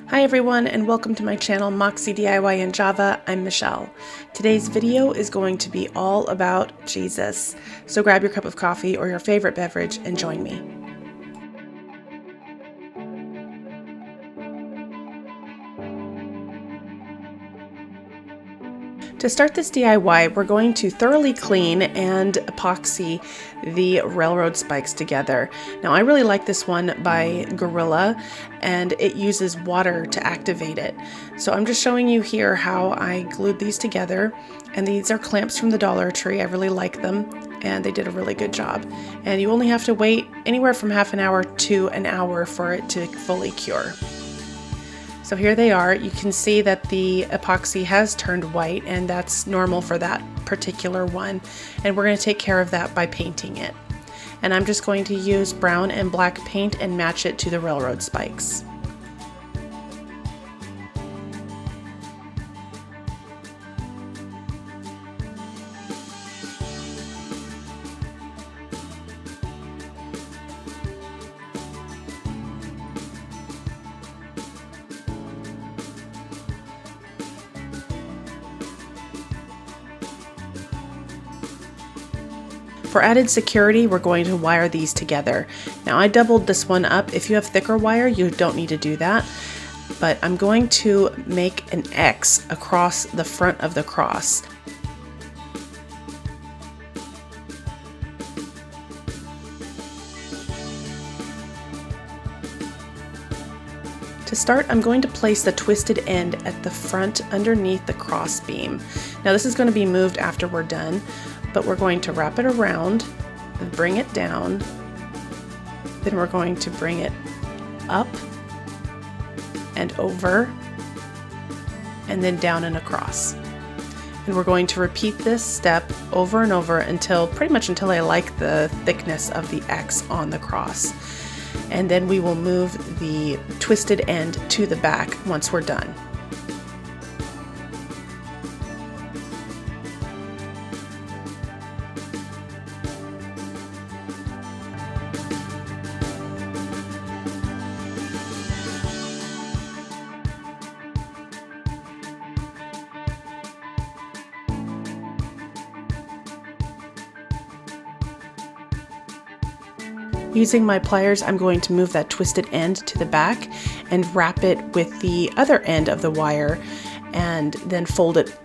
Hi everyone, and welcome to my channel Moxie DIY in Java. I'm Michelle. Today's video is going to be all about Jesus. So grab your cup of coffee or your favorite beverage and join me. To start this DIY, we're going to thoroughly clean and epoxy the railroad spikes together. Now, I really like this one by Gorilla, and it uses water to activate it. So I'm just showing you here how I glued these together, and these are clamps from the Dollar Tree. I really like them, and they did a really good job. And you only have to wait anywhere from half an hour to an hour for it to fully cure. So here they are. You can see that the epoxy has turned white, and that's normal for that particular one. And we're going to take care of that by painting it. And I'm just going to use brown and black paint and match it to the railroad spikes. For added security, we're going to wire these together. Now I doubled this one up. If you have thicker wire, you don't need to do that. But I'm going to make an X across the front of the cross. To start, I'm going to place the twisted end at the front underneath the cross beam. Now this is going to be moved after we're done, but we're going to wrap it around and bring it down. Then we're going to bring it up and over and then down and across. And we're going to repeat this step over and over until pretty much until I like the thickness of the X on the cross. And then we will move the twisted end to the back once we're done. Using my pliers, I'm going to move that twisted end to the back and wrap it with the other end of the wire and then fold it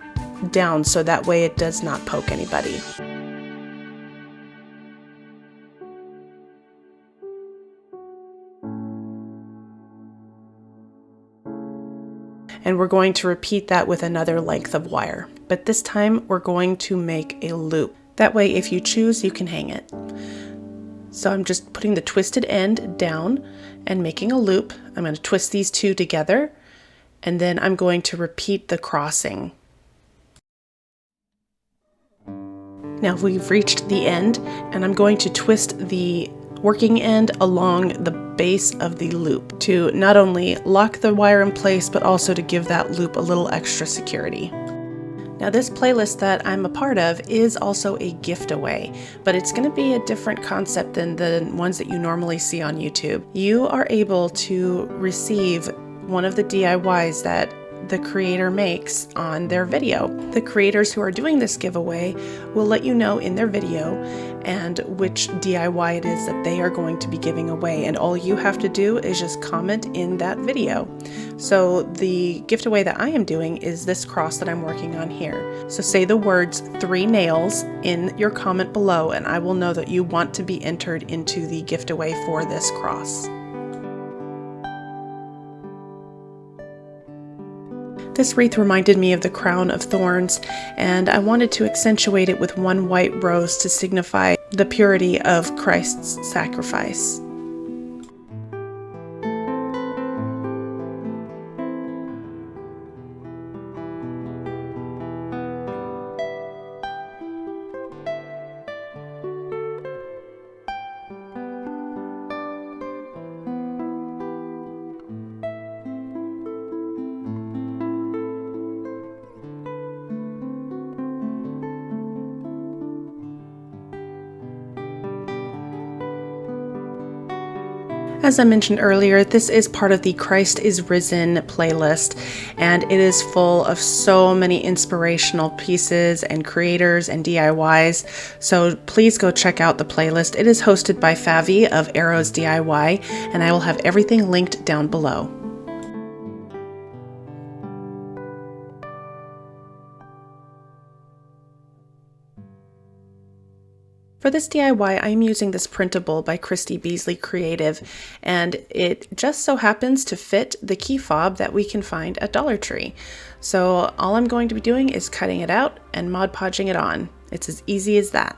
down so that way it does not poke anybody. And we're going to repeat that with another length of wire. But this time we're going to make a loop. That way if you choose, you can hang it. So I'm just putting the twisted end down and making a loop. I'm going to twist these two together, and then I'm going to repeat the crossing. Now we've reached the end, and I'm going to twist the working end along the base of the loop to not only lock the wire in place, but also to give that loop a little extra security. Now this playlist that I'm a part of is also a giveaway, but it's going to be a different concept than the ones that you normally see on YouTube. You are able to receive one of the DIYs that the creator makes on their video. The creators who are doing this giveaway will let you know in their video and which DIY it is that they are going to be giving away, and all you have to do is just comment in that video. So the giveaway that I am doing is this cross that I'm working on here. So say the words 3 nails in your comment below, and I will know that you want to be entered into the giveaway for this cross. This wreath reminded me of the crown of thorns, and I wanted to accentuate it with one white rose to signify the purity of Christ's sacrifice. As I mentioned earlier, this is part of the Christ is Risen playlist, and it is full of so many inspirational pieces and creators and DIYs. So please go check out the playlist. It is hosted by Favi of Arrows DIY, and I will have everything linked down below. For this DIY, I'm using this printable by Christy Beasley Creative, and it just so happens to fit the key fob that we can find at Dollar Tree. So all I'm going to be doing is cutting it out and Mod Podging it on. It's as easy as that.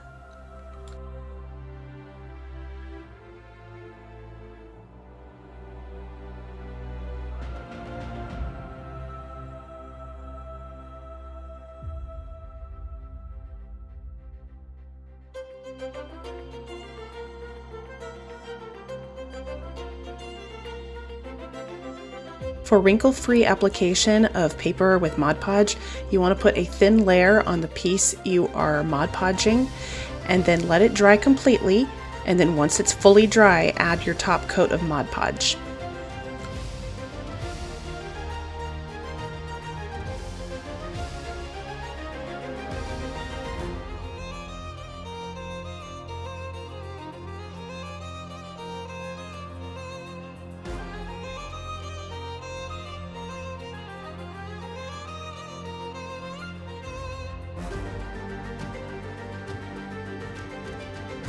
For wrinkle-free application of paper with Mod Podge, you want to put a thin layer on the piece you are Mod Podging, and then let it dry completely, and then once it's fully dry, add your top coat of Mod Podge.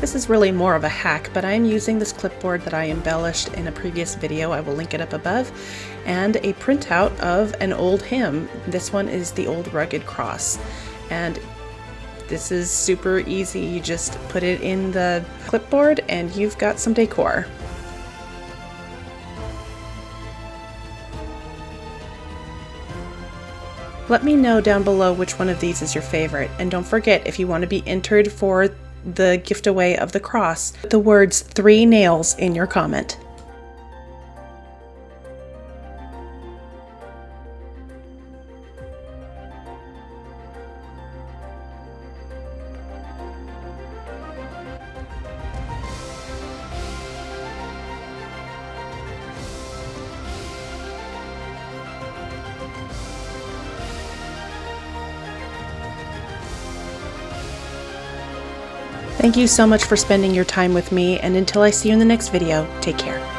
This is really more of a hack, but I'm using this clipboard that I embellished in a previous video. I will link it up above, and a printout of an old hymn. This one is the Old Rugged Cross, and this is super easy. You just put it in the clipboard and you've got some decor. Let me know down below which one of these is your favorite, and don't forget, if you want to be entered for the gift away of the cross, put the words 3 nails in your comment. Thank you so much for spending your time with me, and until I see you in the next video, take care.